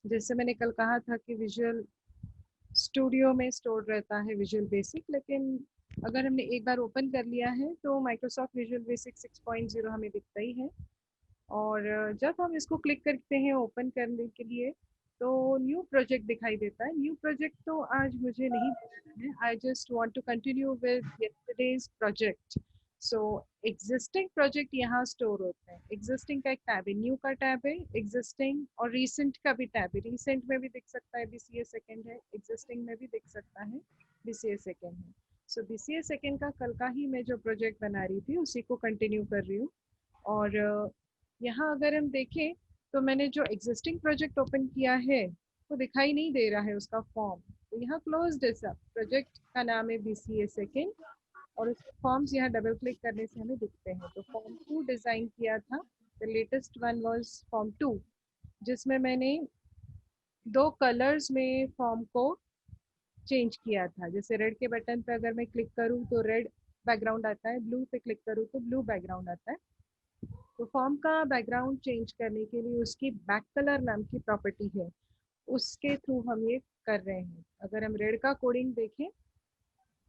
जैसे मैंने कल कहा था कि विजुअल स्टूडियो में स्टोर रहता है विजुअल बेसिक, लेकिन अगर हमने एक बार ओपन कर लिया है तो माइक्रोसॉफ्ट विजुअल बेसिक 6.0 हमें दिखता ही है। और जब हम इसको क्लिक करते हैं ओपन करने के लिए तो न्यू प्रोजेक्ट दिखाई देता है। न्यू प्रोजेक्ट तो आज मुझे नहीं बनाना है, I just want to continue with yesterday's project. So existing project यहाँ स्टोर होते हैं। एग्जिस्टिंग का एक टैब है, न्यू का टैब है, एग्जिस्टिंग और रिसेंट का भी टैब है। रिसेंट में भी दिख सकता है बीसीए सेकेंड है, एग्जिस्टिंग में भी दिख सकता है बीसीए सेकेंड है। सो बीसीए सेकेंड का कल का ही मैं जो प्रोजेक्ट बना रही थी उसी को कंटिन्यू कर रही हूँ। और यहाँ अगर हम देखें तो मैंने जो एग्जिस्टिंग प्रोजेक्ट ओपन किया है वो दिखाई नहीं दे रहा है उसका फॉर्म। तो यहाँ क्लोज्ड है सब। प्रोजेक्ट का नाम है बीसीए सेकेंड और उसके फॉर्म्स यहाँ डबल क्लिक करने से हमें दिखते हैं। तो फॉर्म 2 डिज़ाइन किया था, the latest one was form 2, जिसमें मैंने 2 कलर्स में फॉर्म को चेंज किया था। जैसे रेड के बटन पे अगर मैं क्लिक करूँ तो रेड बैकग्राउंड आता है, ब्लू पे क्लिक करूँ तो ब्लू बैकग्राउंड आता है। तो फॉर्म का बैकग्राउंड चेंज करने के लिए उसकी बैक कलर नाम की प्रॉपर्टी है, उसके थ्रू हम ये कर रहे हैं। अगर हम रेड का कोडिंग देखें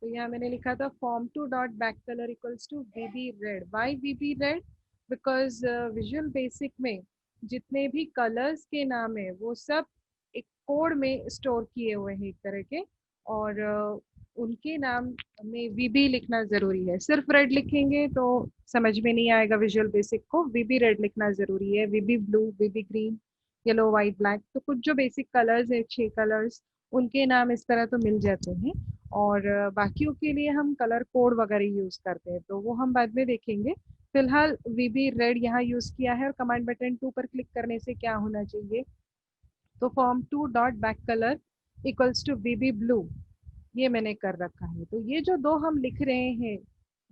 तो यहाँ मैंने लिखा था form 2 dot back colour equals to VB red. Why VB red? Because visual basic में जितने भी कलर्स के नाम है वो सब एक कोड में स्टोर किए हुए हैं एक तरह के, और उनके नाम में वीबी लिखना ज़रूरी है। सिर्फ रेड लिखेंगे तो समझ में नहीं आएगा विजुअल बेसिक को, वीबी रेड लिखना ज़रूरी है। वीबी ब्लू, वीबी ग्रीन, येलो, वाइट, ब्लैक, तो कुछ जो बेसिक कलर्स है 6 कलर्स, उनके नाम इस तरह तो मिल जाते हैं। और बाकियों के लिए हम कलर कोड वगैरह यूज़ करते हैं, तो वो हम बाद में देखेंगे। फिलहाल वीबी रेड यहाँ यूज़ किया है। और कमांड बटन 2 पर क्लिक करने से क्या होना चाहिए, तो form 2 dot back colour equals to VB blue, ये मैंने कर रखा है। तो ये जो 2 हम लिख रहे हैं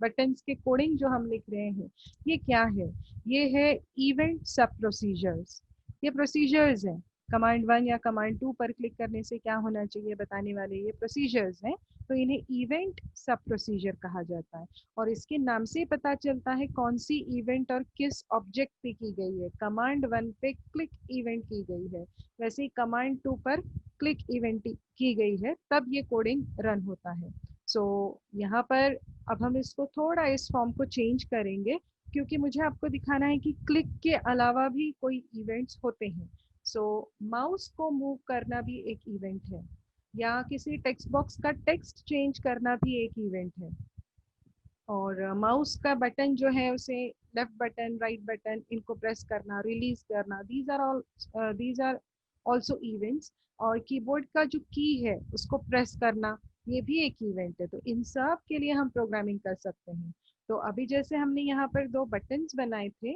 बटन्स के कोडिंग जो हम लिख रहे हैं, ये क्या है? ये है इवेंट सब प्रोसीजर्स। ये प्रोसीजर्स हैं। कमांड 1 या कमांड 2 पर क्लिक करने से क्या होना चाहिए बताने वाले ये प्रोसीजर्स हैं। तो इन्हें इवेंट सब प्रोसीजर कहा जाता है। और इसके नाम से पता चलता है कौन सी इवेंट और किस ऑब्जेक्ट पे की गई है। कमांड 1 पे क्लिक इवेंट की गई है, वैसे ही कमांड 2 पर क्लिक इवेंट की गई है, तब ये कोडिंग रन होता है। सो यहाँ पर अब हम इसको थोड़ा इस फॉर्म को चेंज करेंगे, क्योंकि मुझे आपको दिखाना है कि क्लिक के अलावा भी कोई इवेंट्स होते हैं। सो माउस को मूव करना भी एक इवेंट है, या किसी टेक्स्ट बॉक्स का टेक्स्ट चेंज करना भी एक इवेंट है। और माउस का बटन जो है उसे लेफ्ट बटन, राइट बटन, इनको प्रेस करना, रिलीज करना, दीज आर ऑल्सो इवेंट्स। और कीबोर्ड का जो की है उसको प्रेस करना, ये भी एक इवेंट है। तो इन सब के लिए हम प्रोग्रामिंग कर सकते हैं। तो अभी जैसे हमने यहाँ पर 2 बटन्स बनाए थे,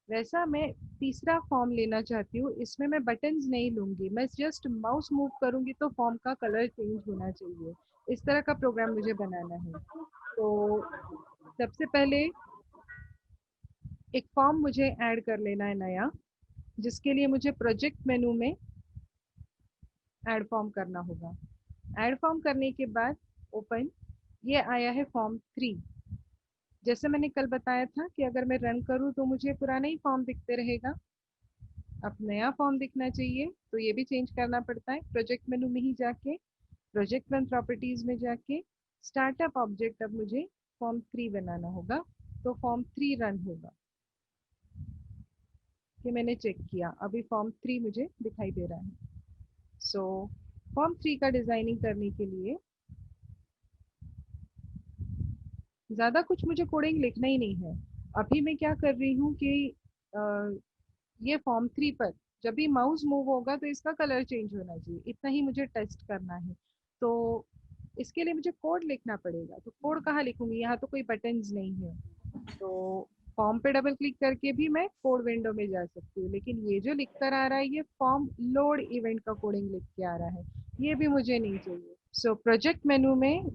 वैसा मैं तीसरा फॉर्म लेना चाहती हूँ। इसमें मैं बटन्स नहीं लूंगी, मैं जस्ट माउस मूव करूंगी तो फॉर्म का कलर चेंज होना चाहिए। इस तरह का प्रोग्राम मुझे बनाना है। तो सबसे पहले एक फॉर्म मुझे ऐड कर लेना है नया, जिसके लिए मुझे प्रोजेक्ट मेनू में ऐड फॉर्म करना होगा। ऐड फॉर्म करने के बाद ओपन, ये आया है फॉर्म 3। जैसे मैंने कल बताया था कि अगर मैं रन करूँ तो मुझे पुराना ही फॉर्म दिखते रहेगा। अब नया फॉर्म दिखना चाहिए तो ये भी चेंज करना पड़ता है। प्रोजेक्ट मेनू में ही जाके प्रोजेक्ट वन प्रॉपर्टीज में जाके स्टार्टअप ऑब्जेक्ट, अब मुझे फॉर्म 3 बनाना होगा। तो फॉर्म 3 रन होगा। ये मैंने चेक किया, अभी फॉर्म 3 मुझे दिखाई दे रहा है। सो फॉर्म 3 का डिजाइनिंग करने के लिए ज़्यादा कुछ मुझे कोडिंग लिखना ही नहीं है। अभी मैं क्या कर रही हूँ कि ये फॉर्म 3 पर जब भी माउस मूव होगा तो इसका कलर चेंज होना चाहिए, इतना ही मुझे टेस्ट करना है। तो इसके लिए मुझे कोड लिखना पड़ेगा। तो कोड कहाँ लिखूंगी, यहाँ तो कोई बटन्स नहीं है। तो फॉर्म पे डबल क्लिक करके भी मैं कोड विंडो में जा सकती हूँ, लेकिन ये जो लिख कर आ रहा है ये फॉर्म लोड इवेंट का कोडिंग लिख के आ रहा है, ये भी मुझे नहीं चाहिए। सो प्रोजेक्ट मेनू में,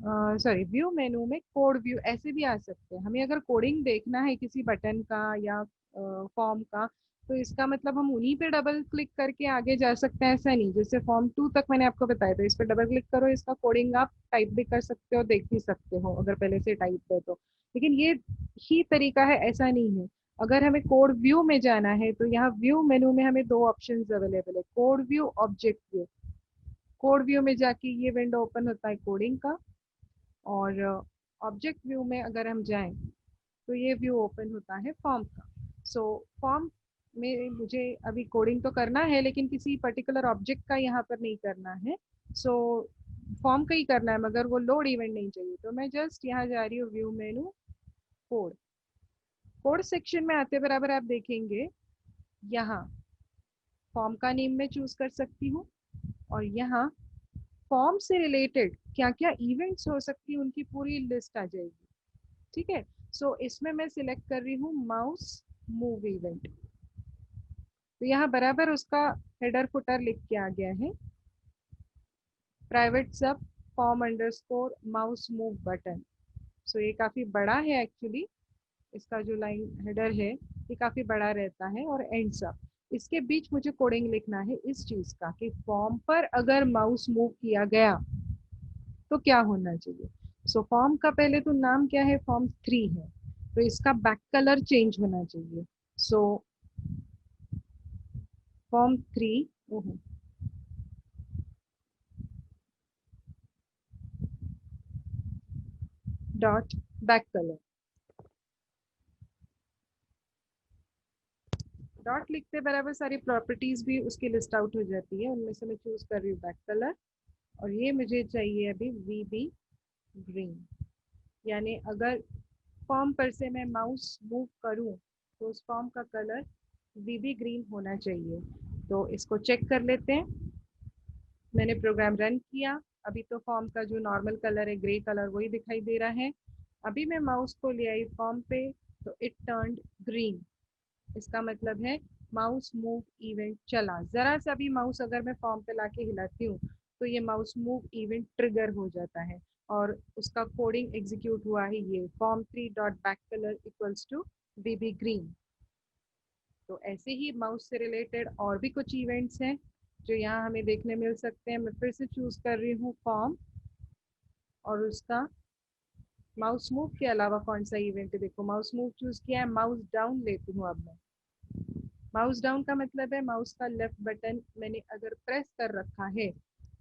सॉरी व्यू मेनू में कोड व्यू ऐसे भी आ सकते हैं। हमें अगर कोडिंग देखना है किसी बटन का या फॉर्म का, तो इसका मतलब हम उन्हीं पे डबल क्लिक करके आगे जा सकते हैं, ऐसा नहीं। जैसे फॉर्म 2 तक मैंने आपको बताया था, इस पर डबल क्लिक करो, इसका कोडिंग आप टाइप भी कर सकते हो, देख भी सकते हो अगर पहले से टाइप है तो। लेकिन ये ही तरीका है, ऐसा नहीं है। अगर हमें कोड व्यू में जाना है तो यहाँ व्यू मेनू में हमें दो ऑप्शंस अवेलेबल है, code view, object view. Code view में जाके ये विंडो ओपन होता है कोडिंग का, और ऑब्जेक्ट व्यू में अगर हम जाएं तो ये व्यू ओपन होता है फॉर्म का। सो फॉर्म में मुझे अभी कोडिंग तो करना है लेकिन किसी पर्टिकुलर ऑब्जेक्ट का यहाँ पर नहीं करना है। सो फॉर्म का ही करना है, मगर वो लोड इवेंट नहीं चाहिए, तो मैं जस्ट यहाँ जा रही हूँ व्यू मेनू, कोड। कोड सेक्शन में आते बराबर आप देखेंगे यहाँ फॉर्म का नेम मैं चूज कर सकती हूँ, और यहाँ फॉर्म से रिलेटेड क्या क्या इवेंट्स हो सकती है उनकी पूरी लिस्ट आ जाएगी। ठीक है, सो इसमें मैं सिलेक्ट कर रही हूँ माउस मूव इवेंट। तो यहाँ बराबर उसका हेडर फुटर लिख के आ गया है, प्राइवेट सब form underscore mouse move button. So ये काफ़ी बड़ा है एक्चुअली, इसका जो लाइन हेडर है ये काफ़ी बड़ा रहता है, और एंड सब इसके बीच मुझे कोडिंग लिखना है इस चीज़ का कि फॉर्म पर अगर माउस मूव किया गया तो क्या होना चाहिए। सो फॉर्म का पहले तो नाम क्या है, फॉर्म 3 है, तो इसका बैक कलर चेंज होना चाहिए। So form 3 dot back colour, dot लिखते बराबर सारी प्रॉपर्टीज भी उसकी लिस्ट आउट हो जाती है, उनमें से मैं चूज कर रही हूँ बैक कलर, और ये मुझे चाहिए अभी वीबी ग्रीन। यानी अगर फॉर्म पर से मैं माउस मूव करूँ तो उस फॉर्म का कलर वीबी ग्रीन होना चाहिए। तो इसको चेक कर लेते हैं, मैंने प्रोग्राम रन किया, अभी तो फॉर्म का जो नॉर्मल कलर है ग्रे कलर वही दिखाई दे रहा है। अभी मैं माउस को ले आई फॉर्म पे तो इट टर्न्ड ग्रीन, इसका मतलब है माउस मूव इवेंट चला। जरा सा भी माउस अगर मैं फॉर्म पे लाके हिलाती हूँ तो ये माउस मूव इवेंट ट्रिगर हो जाता है, और उसका कोडिंग एग्जीक्यूट हुआ है ये form 3 dot back colour equals to VB green. तो ऐसे ही माउस से रिलेटेड और भी कुछ इवेंट्स हैं जो यहाँ हमें देखने मिल सकते हैं। मैं फिर से चूज कर रही हूँ फॉर्म, और उसका माउस मूव के अलावा कौन सा इवेंट है, देखो माउस मूव चूज किया है, माउस डाउन लेती हूँ अब मैं। माउस डाउन का मतलब है माउस का लेफ्ट बटन मैंने अगर प्रेस कर रखा है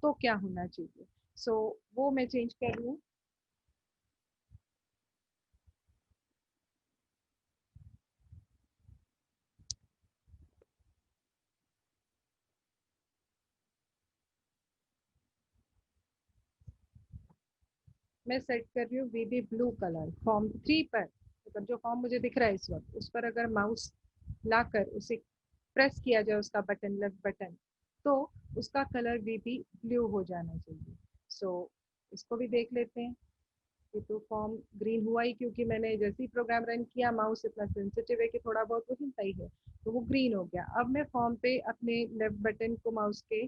तो क्या होना चाहिए। सो वो मैं चेंज कर रही हूँ। मैं सेट कर रही हूँ वीबी ब्लू कलर फॉर्म 3 पर, मतलब जो फॉर्म मुझे दिख रहा है इस वक्त उस पर अगर माउस लाकर उसे प्रेस किया जाए उसका बटन, लेफ्ट बटन, तो उसका कलर वीबी ब्लू हो जाना चाहिए। सो इसको भी देख लेते हैं। ये तो फॉर्म ग्रीन हुआ ही क्योंकि मैंने जैसे ही प्रोग्राम रन किया, माउस इतना सेंसिटिव है कि थोड़ा बहुत वो हिलता ही है, तो वो ग्रीन हो गया। अब मैं फॉर्म पे अपने लेफ्ट बटन को माउस के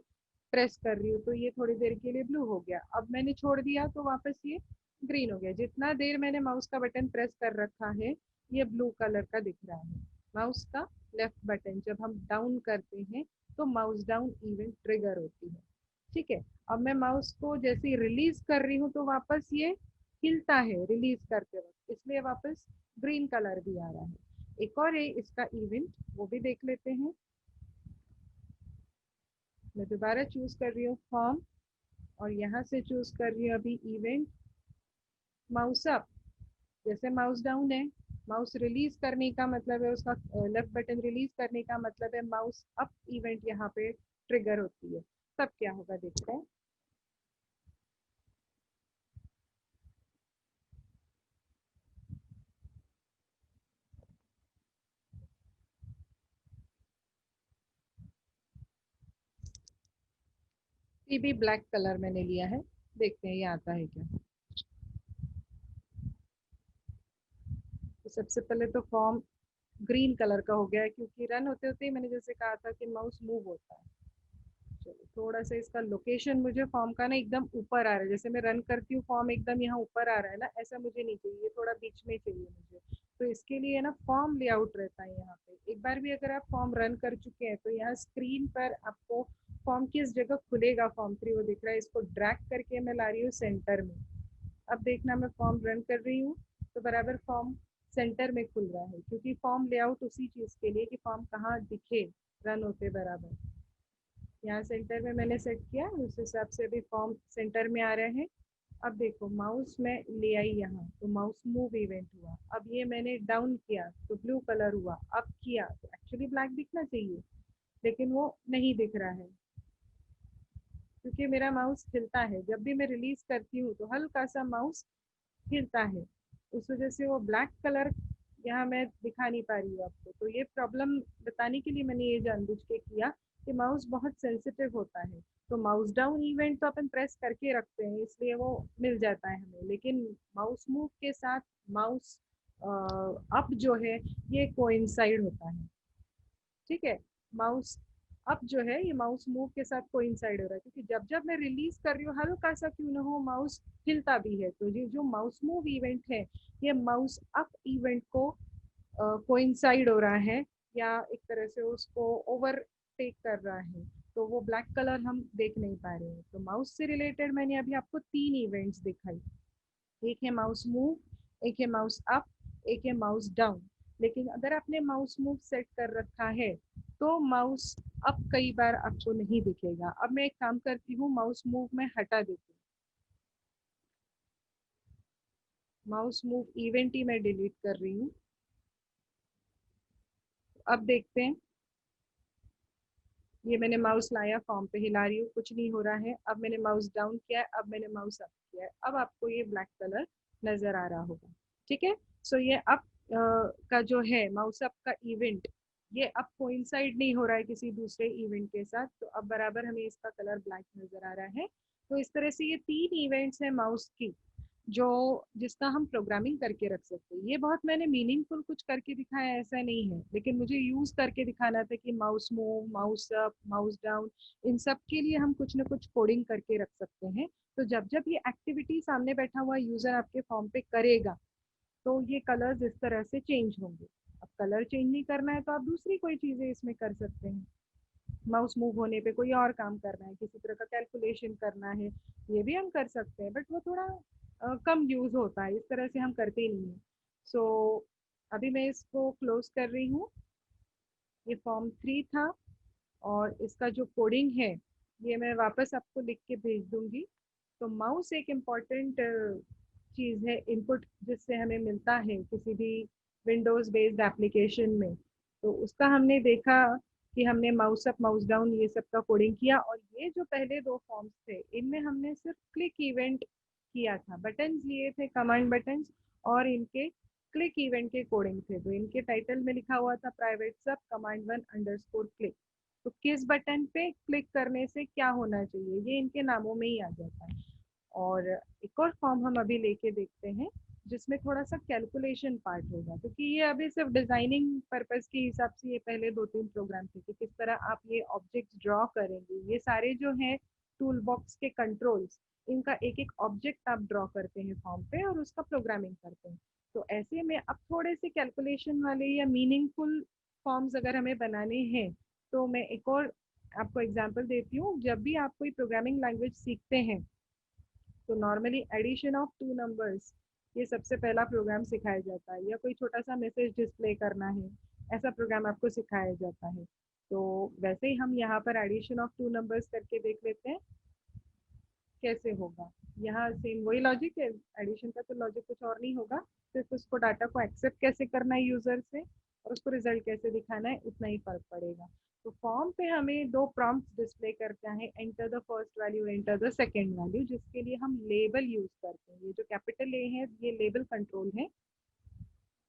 प्रेस कर रही हूँ तो ये थोड़ी देर के लिए ब्लू हो गया, अब मैंने छोड़ दिया तो वापस ये ग्रीन हो गया। जितना देर मैंने माउस का बटन प्रेस कर रखा है ये ब्लू कलर का दिख रहा है। माउस का लेफ्ट बटन जब हम डाउन करते हैं तो माउस डाउन इवेंट ट्रिगर होती है। ठीक है, अब मैं माउस को जैसे ही रिलीज कर रही हूँ तो वापस ये हिलता है रिलीज करते वक्त, इसलिए वापस ग्रीन कलर भी आ रहा है। एक और है इसका इवेंट, वो भी देख लेते हैं। मैं दोबारा चूज कर रही हूँ फॉर्म, और यहाँ से चूज कर रही हूँ अभी इवेंट माउस अप। जैसे माउस डाउन है, माउस रिलीज करने का मतलब है उसका लेफ्ट बटन रिलीज करने का मतलब है माउस अप इवेंट यहाँ पे ट्रिगर होती है। तब क्या होगा देखते हैं। ये भी ब्लैक कलर मैंने लिया है, देखते हैं ये आता है क्या। तो सबसे पहले तो फॉर्म ग्रीन कलर का हो गया है क्योंकि रन होते होते ही मैंने जैसे कहा था कि माउस मूव होता है। चलो थोड़ा सा इसका लोकेशन मुझे फॉर्म का ना एकदम ऊपर आ रहा है, जैसे मैं रन करती हूँ फॉर्म एकदम यहाँ ऊपर आ रहा है ना, ऐसा मुझे नहीं चाहिए, थोड़ा बीच में चाहिए मुझे। तो इसके लिए ना फॉर्म लेआउट रहता है यहाँ पे। एक बार भी अगर आप फॉर्म रन कर चुके हैं तो यहाँ स्क्रीन पर आपको फॉर्म किस जगह खुलेगा, फॉर्म 3 वो दिख रहा है, इसको ड्रैग करके मैं ला रही हूँ सेंटर में। अब देखना मैं फॉर्म रन कर रही हूँ तो बराबर फॉर्म सेंटर में खुल रहा है, क्योंकि फॉर्म लेआउट उसी चीज़ के लिए कि फॉर्म कहाँ दिखे रन होते बराबर। यहाँ सेंटर में मैंने सेट किया, उस हिसाब से अभी फॉर्म सेंटर में आ रहे हैं। अब देखो माउस में ले आई यहाँ तो माउस मूव इवेंट हुआ। अब ये मैंने डाउन किया तो ब्लू कलर हुआ, अप किया तो एक्चुअली ब्लैक दिखना चाहिए, लेकिन वो नहीं दिख रहा है क्योंकि मेरा माउस हिलता है। जब भी मैं रिलीज करती हूँ तो हल्का सा माउस हिलता है, उस वजह से वो ब्लैक कलर यहाँ मैं दिखा नहीं पा रही हूँ आपको। तो ये प्रॉब्लम बताने के लिए मैंने ये जानबूझ के किया कि माउस बहुत सेंसिटिव होता है। तो माउस डाउन इवेंट तो अपन प्रेस करके रखते हैं इसलिए वो मिल जाता है हमें, लेकिन माउस मूव के साथ माउस अप जो है ये कोइंसाइड होता है। ठीक है, माउस अप जो है ये माउस मूव के साथ कोइंसाइड हो रहा है, क्योंकि जब जब मैं रिलीज कर रही हूँ हल्का सा क्यों ना हो माउस हिलता भी है। तो ये जो माउस मूव इवेंट है ये माउस अप इवेंट को कोइंसाइड हो रहा है या एक तरह से उसको ओवरटेक कर रहा है, तो वो ब्लैक कलर हम देख नहीं पा रहे हैं। तो माउस से रिलेटेड मैंने अभी आपको 3 इवेंट्स दिखाई, एक है माउस मूव, एक है माउस अप, एक है माउस डाउन। लेकिन अगर आपने माउस मूव सेट कर रखा है तो माउस अप कई बार आपको नहीं दिखेगा। अब मैं एक काम करती हूँ, माउस मूव में हटा देती हूँ, माउस मूव इवेंट ही मैं डिलीट कर रही हूँ। अब देखते हैं, ये मैंने माउस लाया फॉर्म पे हिला रही हूँ, कुछ नहीं हो रहा है। अब मैंने माउस डाउन किया है, अब मैंने माउस अप किया है, अब आपको ये ब्लैक कलर नजर आ रहा होगा। ठीक है, सो ये अप का जो है माउस अप का इवेंट ये अब कोइंसाइड नहीं हो रहा है किसी दूसरे इवेंट के साथ, तो अब बराबर हमें इसका कलर ब्लैक नजर आ रहा है। तो इस तरह से ये 3 इवेंट्स हैं माउस की जो जिसका हम प्रोग्रामिंग करके रख सकते हैं। ये बहुत मैंने मीनिंगफुल कुछ करके दिखाया ऐसा नहीं है, लेकिन मुझे यूज करके दिखाना था कि mouse move, mouse up, mouse down, इन सब के लिए हम कुछ ना कुछ कोडिंग करके रख सकते हैं। तो जब जब ये एक्टिविटी सामने बैठा हुआ यूजर आपके फॉर्म पे करेगा तो ये कलर्स इस तरह से चेंज होंगे। अब कलर चेंज नहीं करना है तो आप दूसरी कोई चीजें इसमें कर सकते हैं। माउस मूव होने पे कोई और काम करना है, किसी तरह का कैलकुलेशन करना है, ये भी हम कर सकते हैं, बट वो थोड़ा कम यूज होता है, इस तरह से हम करते ही नहीं है। सो अभी मैं इसको क्लोज कर रही हूँ। ये फॉर्म 3 था और इसका जो कोडिंग है ये मैं वापस आपको लिख के भेज दूंगी। तो माउस एक इम्पॉर्टेंट चीज़ है, इनपुट जिससे हमें मिलता है किसी भी विंडोज़ बेस्ड एप्लीकेशन में। तो उसका हमने देखा कि हमने माउस अप, माउस डाउन ये सब का कोडिंग किया, और ये जो पहले 2 फॉर्म्स थे इनमें हमने सिर्फ क्लिक इवेंट किया था, बटन्स लिए थे, कमांड बटन्स, और इनके क्लिक इवेंट के कोडिंग थे। तो इनके टाइटल में लिखा हुआ था प्राइवेट सब कमांड 1 अंडरस्कोर क्लिक। तो किस बटन पे क्लिक करने से क्या होना चाहिए ये इनके नामों में ही आ जाता है। और एक और फॉर्म हम अभी लेके देखते हैं जिसमें थोड़ा सा कैलकुलेशन पार्ट होगा, क्योंकि ये अभी सिर्फ डिजाइनिंग पर्पस के हिसाब से ये पहले 2-3 प्रोग्राम थे कि किस तरह आप ये ऑब्जेक्ट ड्रॉ करेंगे। ये सारे जो है टूल बॉक्स के कंट्रोल्स, इनका एक एक ऑब्जेक्ट आप ड्रॉ करते हैं फॉर्म पे और उसका प्रोग्रामिंग करते हैं। तो ऐसे में अब थोड़े से कैलकुलेशन वाले या मीनिंगफुल फॉर्म्स अगर हमें बनाने हैं तो मैं एक और आपको एग्जांपल देती हूँ। जब भी आप कोई प्रोग्रामिंग लैंग्वेज सीखते हैं तो नॉर्मली एडिशन ऑफ 2 नंबर्स ये सबसे पहला प्रोग्राम सिखाया जाता है, या कोई छोटा सा मैसेज डिस्प्ले करना है ऐसा प्रोग्राम आपको सिखाया जाता है। तो वैसे ही हम यहाँ पर एडिशन ऑफ 2 नंबर्स करके देख लेते हैं कैसे होगा। यहाँ सेम वही लॉजिक है, एडिशन का तो लॉजिक कुछ और नहीं होगा, सिर्फ उसको डाटा को एक्सेप्ट कैसे करना है यूजर से और उसको रिजल्ट कैसे दिखाना है उतना ही फर्क पड़ेगा। तो फॉर्म पे हमें 2 प्रॉम्प्ट्स डिस्प्ले करता है, enter the first value, enter the second value, जिसके लिए हम लेबल यूज करते हैं। ये जो कैपिटल ए है ये लेबल कंट्रोल है,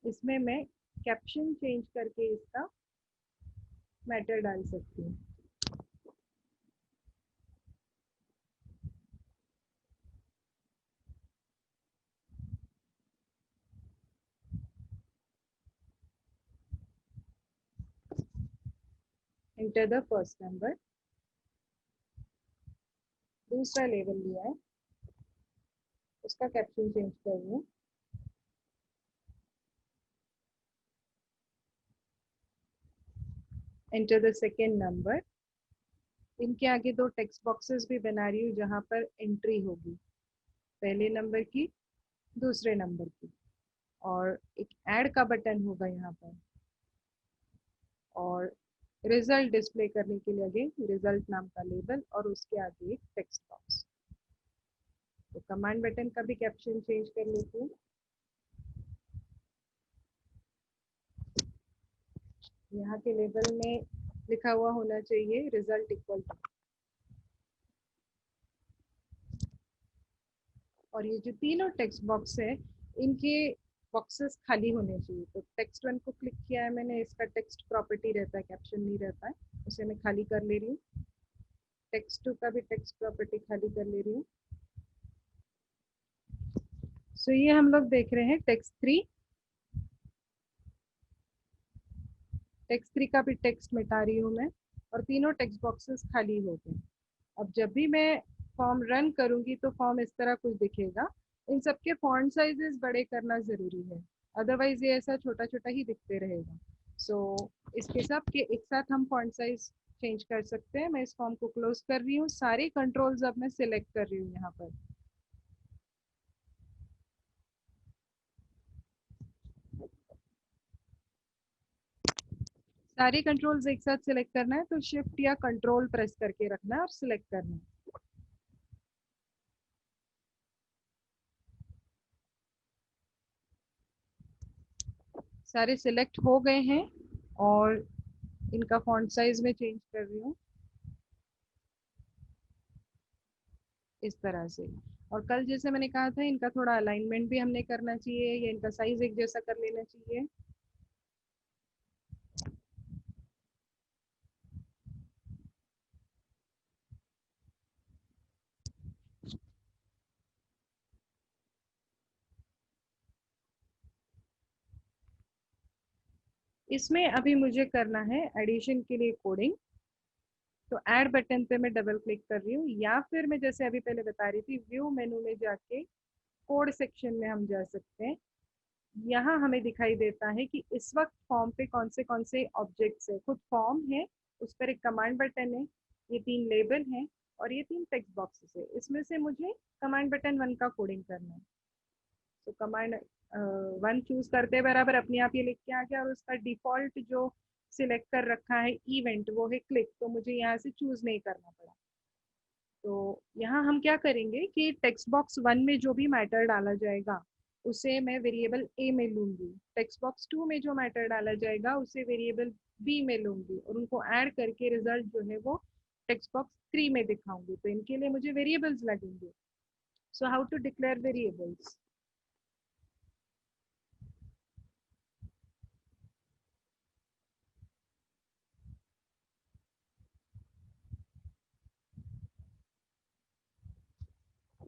इसमें मैं कैप्शन चेंज करके इसका मैटर डाल सकती हूँ। एंटर द फर्स्ट नंबर, दूसरा लेबल लिया है, उसका कैप्शन चेंज कर रही हूँ। एंटर द सेकेंड नंबर, इनके आगे 2 टेक्स्ट बॉक्सेस भी बना रही हूँ जहाँ पर एंट्री होगी पहले नंबर की, दूसरे नंबर की। और एक ऐड का बटन होगा यहाँ पर, और रिजल्ट डिस्प्ले करने के लिए अगेन रिजल्ट नाम का लेबल और उसके आगे एक टेक्स्ट बॉक्स। तो कमांड बटन का भी कैप्शन चेंज कर लेती हूँ। यहाँ के लेबल में लिखा हुआ होना चाहिए रिजल्ट इक्वल टू, और ये जो तीनों टेक्स्ट बॉक्स है इनके बॉक्सेस खाली होने चाहिए। तो टेक्स्ट 1 को क्लिक किया है मैंने, इसका टेक्स्ट प्रॉपर्टी रहता है, कैप्शन नहीं रहता है, उसे मैं खाली कर ले रही हूँ। टेक्स्ट 2 का भी टेक्स्ट प्रॉपर्टी खाली कर ले रही हूँ। सो ये हम लोग देख रहे हैं टेक्स्ट 3, टेक्स्ट 3 का भी टेक्स्ट मिटा रही हूँ मैं, और तीनों टेक्स्ट बॉक्सेस खाली हो गए। अब जब भी मैं फॉर्म रन करूंगी तो फॉर्म इस तरह कुछ दिखेगा। इन सबके फॉन्ट साइजेस बड़े करना जरूरी है, अदरवाइज ये ऐसा छोटा छोटा ही दिखते रहेगा। सो इसके सब के एक साथ हम फॉन्ट साइज चेंज कर सकते हैं। मैं इस फॉर्म को क्लोज कर रही हूँ, सारे कंट्रोल्स अब मैं सिलेक्ट कर रही हूँ यहाँ पर। सारे कंट्रोल्स एक साथ सिलेक्ट करना है तो शिफ्ट या कंट्रोल प्रेस करके रखना है और सिलेक्ट करना है। सारे सिलेक्ट हो गए हैं और इनका फॉन्ट साइज में चेंज कर रही हूँ इस तरह से। और कल जैसे मैंने कहा था इनका थोड़ा अलाइनमेंट भी हमने करना चाहिए, या इनका साइज एक जैसा कर लेना चाहिए। इसमें अभी मुझे करना है एडिशन के लिए कोडिंग। तो ऐड बटन पे मैं डबल क्लिक कर रही हूँ, या फिर मैं जैसे अभी पहले बता रही थी व्यू मेनू में जाके कोड सेक्शन में हम जा सकते हैं। यहाँ हमें दिखाई देता है कि इस वक्त फॉर्म पे कौन से ऑब्जेक्ट्स है। खुद फॉर्म है, उस पर एक कमांड बटन है, ये 3 लेबल हैं और ये 3 टेक्स्ट बॉक्सेस है। इसमें से मुझे कमांड बटन 1 का कोडिंग करना है। तो कमांड 1 चूज करते बराबर अपने आप ये लिख के आ गया, और उसका डिफॉल्ट जो सिलेक्ट कर रखा है इवेंट वो है क्लिक, तो मुझे यहाँ से चूज नहीं करना पड़ा। तो यहाँ हम क्या करेंगे कि टेक्स्ट बॉक्स 1 में जो भी मैटर डाला जाएगा उसे मैं वेरिएबल ए में लूंगी, टेक्स्ट बॉक्स 2 में जो मैटर डाला जाएगा उसे वेरिएबल बी में लूंगी, और उनको ऐड करके रिजल्ट जो है वो टेक्स्ट बॉक्स 3 में दिखाऊंगी। तो इनके लिए मुझे वेरिएबल्स लगेंगे। So how to declare variables?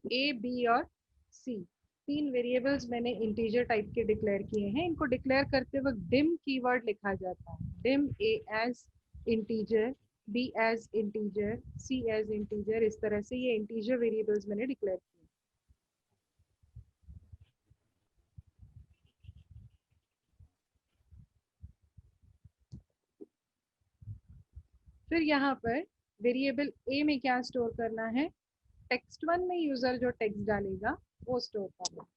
A, B और सी, 3 वेरिएबल्स मैंने इंटीजर टाइप के डिक्लेयर किए हैं। इनको डिक्लेयर करते वक्त डिम कीवर्ड लिखा जाता है। Dim A as integer, B as integer, C as integer, इस तरह से ये इंटीजर वेरिएबल्स मैंने डिक्लेयर किए। फिर यहाँ पर वेरिएबल ए में क्या स्टोर करना है, टेक्स्ट 1 में यूजर जो टेक्स्ट डालेगा वो स्टोर करना है।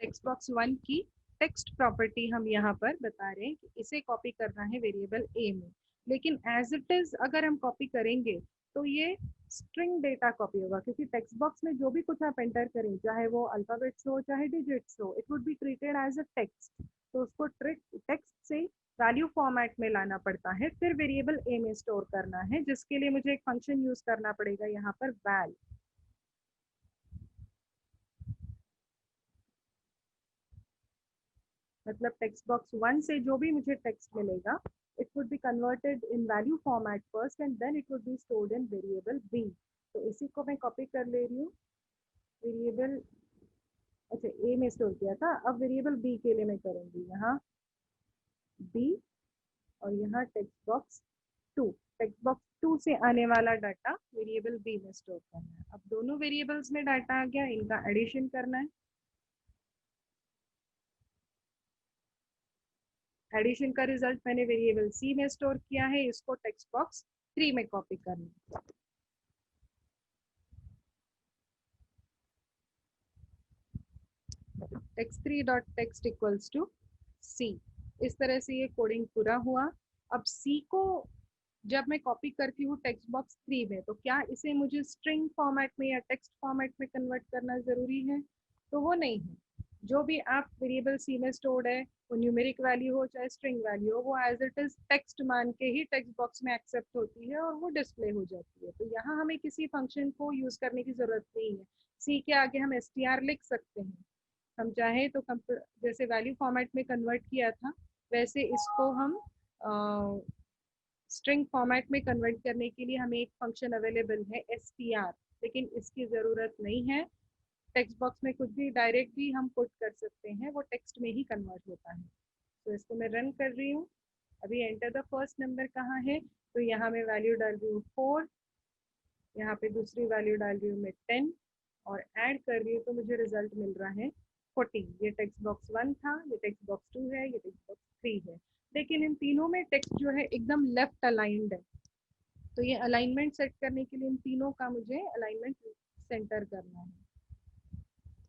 टेक्स्ट बॉक्स 1 की टेक्स्ट प्रॉपर्टी हम यहाँ पर बता रहे हैं कि इसे कॉपी करना है वेरिएबल ए में। लेकिन एज इट इज अगर हम कॉपी करेंगे तो ये स्ट्रिंग डेटा कॉपी होगा, क्योंकि टेक्स्ट बॉक्स में जो भी कुछ आप एंटर करें, चाहे वो अल्फाबेट्स हो चाहे डिजिट्स हो, it would be treated as a text. तो उसको टेक्स्ट से वैल्यू फॉर्मेट में लाना पड़ता है, फिर वेरिएबल ए में स्टोर करना है, जिसके लिए मुझे एक फंक्शन यूज करना पड़ेगा यहाँ पर वैल। मतलब टेक्स्ट बॉक्स 1 से जो भी मुझे टेक्स्ट मिलेगा it would be converted in value format first and then it would be stored in variable b। तो इसी को मैं कॉपी कर ले रही हूँ वेरिएबल, अच्छा ए में स्टोर किया था, अब वेरिएबल बी के लिए मैं करूँगी यहाँ बी, और यहाँ टेक्स्ट बॉक्स 2, टेक्स्ट बॉक्स 2 से आने वाला डाटा वेरिएबल बी में स्टोर करना है। अब दोनों वेरिएबल्स में डाटा आ गया, इनका एडिशन करना है। एडिशन का रिजल्ट मैंने वेरिएबल सी में स्टोर किया है, इसको टेक्स्ट बॉक्स 3 में कॉपी करना है। text3 dot text equals to C. इस तरह से ये कोडिंग पूरा हुआ। अब सी को जब मैं कॉपी करती हूँ टेक्स्ट बॉक्स 3 में, तो क्या इसे मुझे स्ट्रिंग फॉर्मेट में या टेक्स्ट फॉर्मेट में कन्वर्ट करना ज़रूरी है? तो वो नहीं है। जो भी आप वेरिएबल सी में स्टोर्ड है, वो न्यूमेरिक वैल्यू हो चाहे स्ट्रिंग वैल्यू हो, वो एज इट इज टेक्स्ट मान के ही टेक्स्ट बॉक्स में एक्सेप्ट होती है और वो डिस्प्ले हो जाती है। तो यहाँ हमें किसी फंक्शन को यूज़ करने की ज़रूरत नहीं है। सी के आगे हम str लिख सकते हैं। हम चाहे तो जैसे वैल्यू फॉर्मेट में कन्वर्ट किया था, वैसे इसको हम स्ट्रिंग फॉर्मेट में कन्वर्ट करने के लिए हमें एक फंक्शन अवेलेबल है str, लेकिन इसकी ज़रूरत नहीं है। टेक्स्ट बॉक्स में कुछ भी डायरेक्ट भी हम पुट कर सकते हैं, वो टेक्स्ट में ही कन्वर्ट होता है। तो इसको मैं रन कर रही हूँ। अभी एंटर द फर्स्ट नंबर कहाँ है, तो यहाँ मैं वैल्यू डाल रही हूँ 4, यहाँ पे दूसरी वैल्यू डाल रही हूँ मैं 10 और ऐड कर रही हूँ, तो मुझे रिजल्ट मिल रहा है 14। ये टेक्स्ट बॉक्स 1 था, ये टेक्स्ट बॉक्स 2 है, ये टेक्स्ट बॉक्स 3 है। लेकिन इन तीनों में टेक्स्ट जो है एकदम लेफ्ट अलाइंड है। तो ये अलाइनमेंट सेट करने के लिए इन तीनों का मुझे अलाइनमेंट सेंटर करना है।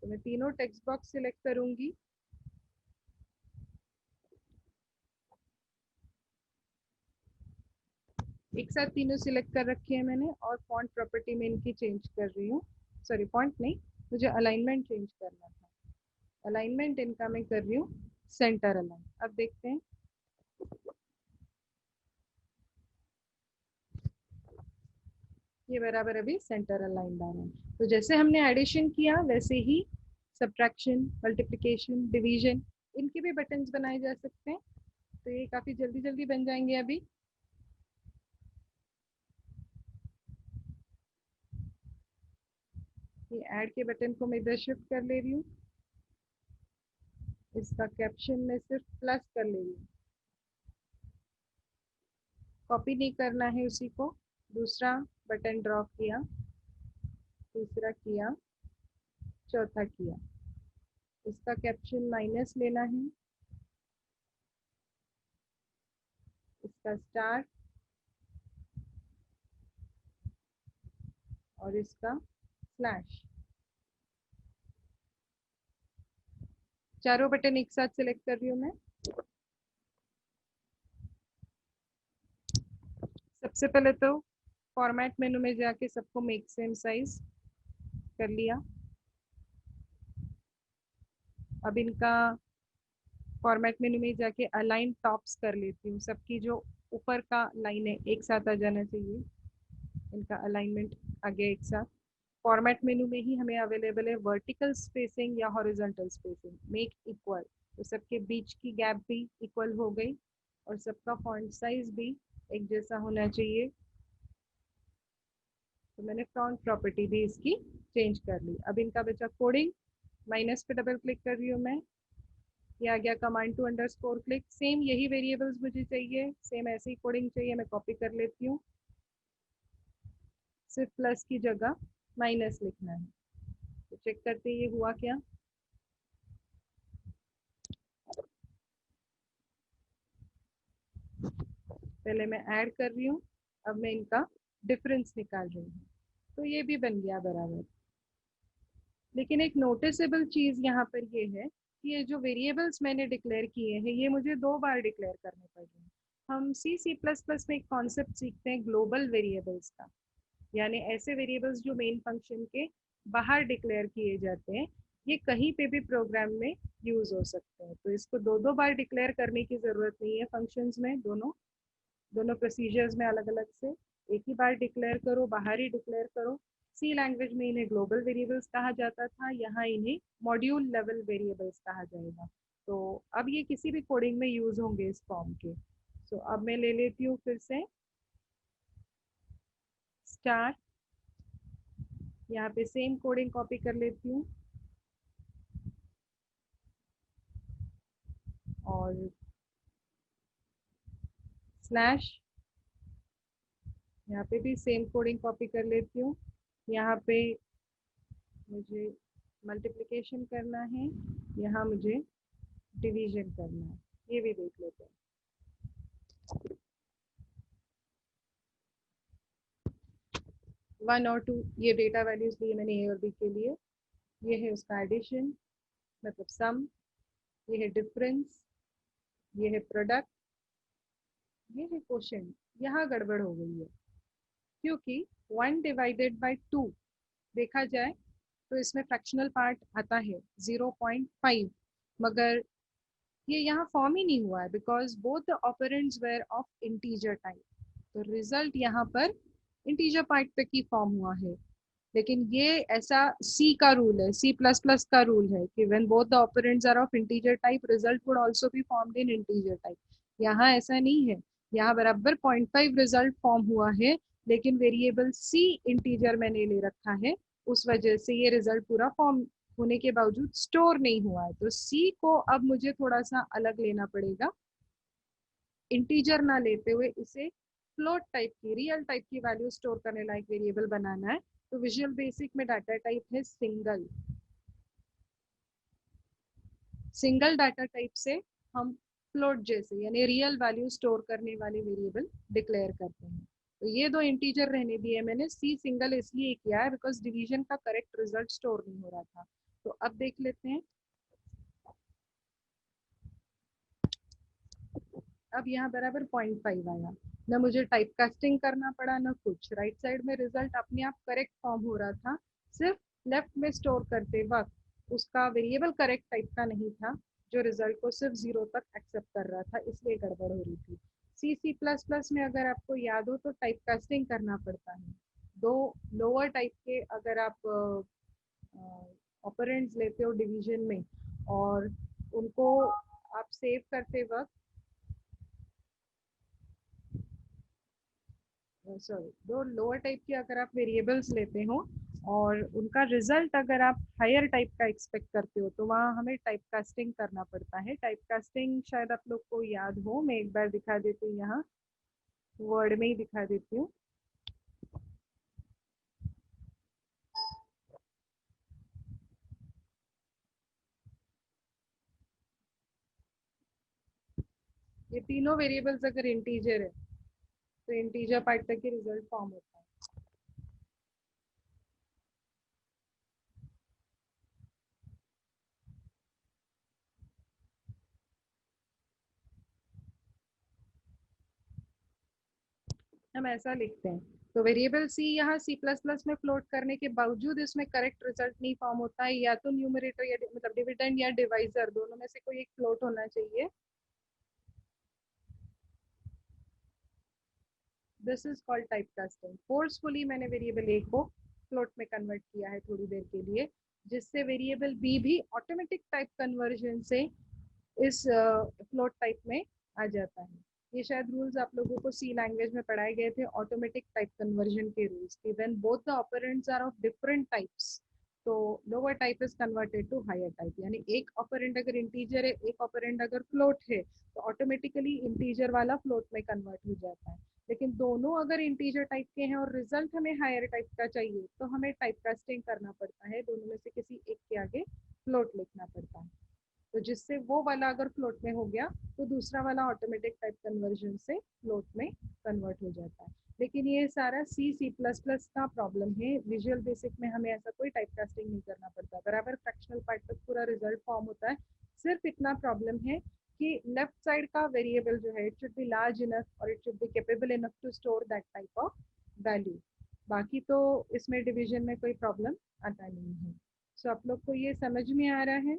तो मैं तीनों टेक्स्ट बॉक्स सिलेक्ट करूंगी। एक साथ तीनों सिलेक्ट कर रखी है मैंने और फॉन्ट प्रॉपर्टी में इनकी चेंज कर रही हूँ। सॉरी, फॉन्ट नहीं, मुझे अलाइनमेंट चेंज करना था। अलाइनमेंट इनका मैं कर रही हूँ सेंटर अलाइन। अब देखते हैं। ये बराबर अभी सेंटर अलाइन आ रहा है। तो जैसे हमने एडिशन किया वैसे ही सब्ट्रैक्शन, मल्टीप्लिकेशन, डिवीजन, इनके भी बटन्स बनाए जा सकते हैं। तो ये काफ़ी जल्दी जल्दी बन जाएंगे। अभी ये ऐड के बटन को मैं इधर शिफ्ट कर ले रही हूँ। इसका कैप्शन में सिर्फ प्लस कर ले रही हूँ, कॉपी नहीं करना है उसी को। दूसरा बटन ड्रॉ किया, तीसरा किया, चौथा किया। इसका कैप्शन माइनस लेना है, इसका स्टार और इसका स्लैश। चारों बटन एक साथ सिलेक्ट कर रही हूँ मैं। सबसे पहले तो फॉर्मेट मेनू में जाके सबको मेक सेम साइज कर लिया। अब इनका फॉर्मेट मेनू में जाके अलाइन टॉप्स कर लेती हूँ। सबकी जो ऊपर का लाइन है एक साथ आ जाना चाहिए। इनका अलाइनमेंट आ गया एक साथ। फॉर्मेट मेनू में ही हमें अवेलेबल है वर्टिकल स्पेसिंग या हॉरिजॉन्टल स्पेसिंग, मेक इक्वल। तो सबके बीच की गैप भी इक्वल हो गई और सबका फॉन्ट साइज भी एक जैसा होना चाहिए। तो मैंने फॉन्ट प्रॉपर्टी भी इसकी चेंज कर ली। अब इनका बचा कोडिंग। माइनस पे डबल क्लिक कर रही हूँ मैं। ये आ गया command two underscore click. Same यही वेरिएबल्स मुझे चाहिए, सेम ऐसे ही कोडिंग चाहिए। मैं कॉपी कर लेती हूँ। सिर्फ प्लस की जगह माइनस लिखना है। तो चेक करते हैं ये हुआ क्या। पहले मैं ऐड कर रही हूँ, अब मैं इनका डिफरेंस निकाल रही हूँ। तो ये भी बन गया बराबर। लेकिन एक नोटिसेबल चीज़ यहाँ पर ये है कि ये जो वेरिएबल्स मैंने डिक्लेयर किए हैं ये मुझे 2 बार डिक्लेयर करने पड़ रहे हैं। हम सी प्लस प्लस में एक कॉन्सेप्ट सीखते हैं ग्लोबल वेरिएबल्स का, यानी ऐसे वेरिएबल्स जो मेन फंक्शन के बाहर डिक्लेयर किए जाते हैं, ये कहीं पे भी प्रोग्राम में यूज हो सकते हैं। तो इसको 2 बार डिक्लेयर करने की जरूरत नहीं है फंक्शंस में। दोनों दोनों प्रोसीजर्स में अलग अलग से एक ही बार डिक्लेयर करो, बाहर ही डिक्लेयर करो। सी लैंग्वेज में इन्हें ग्लोबल वेरिएबल्स कहा जाता था, यहाँ इन्हें मॉड्यूल लेवल वेरिएबल्स कहा जाएगा। तो अब ये किसी भी कोडिंग में यूज होंगे इस फॉर्म के। सो अब मैं ले लेती हूँ फिर से स्टार। यहाँ पे सेम कोडिंग कॉपी कर लेती हूँ और स्लैश। यहाँ पे भी सेम कोडिंग कॉपी कर लेती हूँ। यहाँ पे मुझे मल्टीप्लिकेशन करना है, यहाँ मुझे डिवीजन करना है। ये भी देख लेते हैं। 1 और 2 ये डेटा वैल्यूज लिए मैंने ए और बी के लिए। ये है उसका एडिशन, मतलब सम, ये है डिफरेंस, ये है प्रोडक्ट, ये है क्वोशिएंट। यहाँ गड़बड़ हो गई है क्योंकि 1/2 देखा जाए तो इसमें फ्रैक्शनल पार्ट आता है 0.5, मगर ये यहाँ फॉर्म ही नहीं हुआ है because both the operands were of integer type. तो रिजल्ट यहाँ पर इंटीजर पार्ट तक ही फॉर्म हुआ है। लेकिन ये ऐसा सी का रूल है, सी प्लस प्लस का रूल है कि when both the operands are of integer type result would also be formed in integer type. यहाँ ऐसा नहीं है, यहाँ बराबर 0.5 रिजल्ट फॉर्म हुआ है, लेकिन वेरिएबल सी इंटीजर मैंने ले रखा है, उस वजह से ये रिजल्ट पूरा फॉर्म होने के बावजूद स्टोर नहीं हुआ है। तो सी को अब मुझे थोड़ा सा अलग लेना पड़ेगा, इंटीजर ना लेते हुए इसे फ्लोट टाइप की, रियल टाइप की वैल्यू स्टोर करने लायक वेरिएबल बनाना है। तो विजुअल बेसिक में डाटा टाइप है सिंगल। सिंगल डाटा टाइप से हम फ्लोट जैसे यानी रियल वैल्यू स्टोर करने वाले वेरिएबल डिक्लेयर करते हैं। तो ये दो इंटीजर रहने दिए मैंने, सी सिंगल इसलिए किया है बिकॉज डिवीजन का करेक्ट रिजल्ट स्टोर नहीं हो रहा था। तो अब देख लेते हैं, अब यहाँ बराबर 0.5 आया, न मुझे टाइप कास्टिंग करना पड़ा न कुछ, राइट साइड में रिजल्ट अपने आप करेक्ट फॉर्म हो रहा था। सिर्फ लेफ्ट में स्टोर करते वक्त उसका वेरिएबल करेक्ट टाइप का नहीं था, जो रिजल्ट को सिर्फ 0 तक एक्सेप्ट कर रहा था, इसलिए गड़बड़ हो रही थी। सी सी प्लस प्लस में अगर आपको याद हो तो टाइप कास्टिंग करना पड़ता है। दो लोअर टाइप के अगर आप ऑपरेंड्स लेते हो डिवीजन में और उनको आप सेव करते वक्त, सॉरी, दो लोअर टाइप के अगर आप वेरिएबल्स लेते हो और उनका रिजल्ट अगर आप हायर टाइप का एक्सपेक्ट करते हो तो वहाँ हमें टाइप कास्टिंग करना पड़ता है। टाइप कास्टिंग शायद आप लोग को याद हो, मैं एक बार दिखा देती हूँ, यहाँ वर्ड में ही दिखा देती हूँ। ये तीनों वेरिएबल्स अगर इंटीजर है तो इंटीजर पार्ट तक ही रिजल्ट फॉर्म होता है। हम ऐसा लिखते हैं, तो वेरिएबल सी यहाँ सी प्लस प्लस में फ्लोट करने के बावजूद इसमें करेक्ट रिजल्ट नहीं फॉर्म होता है, या तो न्यूमरेटर या मतलब डिविडेंड या डिवाइजर, दोनों में से कोई एक फ्लोट होना चाहिए। This is called type casting. Forcefully मैंने वेरिएबल ए को फ्लोट में कन्वर्ट किया है थोड़ी देर के लिए, जिससे वेरिएबल बी भी ऑटोमेटिक टाइप कन्वर्जन से इस फ्लोट टाइप में आ जाता है। ये शायद रूल्स आप लोगों को सी लैंग्वेज में पढ़ाए गए थे, ऑटोमेटिक टाइप कन्वर्जन के रूल्स कि when both the operands are of different types तो lower type is converted to higher type, यानी एक ऑपरेंड अगर इंटीजर है, एक ऑपरेंड अगर फ्लोट है, तो ऑटोमेटिकली इंटीजर वाला फ्लोट में कन्वर्ट हो जाता है। लेकिन दोनों अगर इंटीजर टाइप के हैं और रिजल्ट हमें हायर टाइप का चाहिए तो हमें टाइप कास्टिंग करना पड़ता है, दोनों में से किसी एक के आगे फ्लोट लिखना पड़ता है। तो जिससे वो वाला अगर फ्लोट में हो गया तो दूसरा वाला ऑटोमेटिक टाइप कन्वर्जन से फ्लोट में कन्वर्ट हो जाता है। लेकिन ये सारा सी सी प्लस प्लस का प्रॉब्लम है, विजुअल बेसिक में हमें ऐसा कोई टाइप कास्टिंग नहीं करना पड़ता, बराबर फ्रैक्शनल पार्ट तक पूरा रिजल्ट फॉर्म होता है। सिर्फ इतना प्रॉब्लम है कि लेफ्ट साइड का वेरिएबल जो है it should be large enough और it should be capable enough to store that type of value. बाकी तो इसमें डिवीजन में कोई प्रॉब्लम आता नहीं है। सो आप लोग को ये समझ में आ रहा है?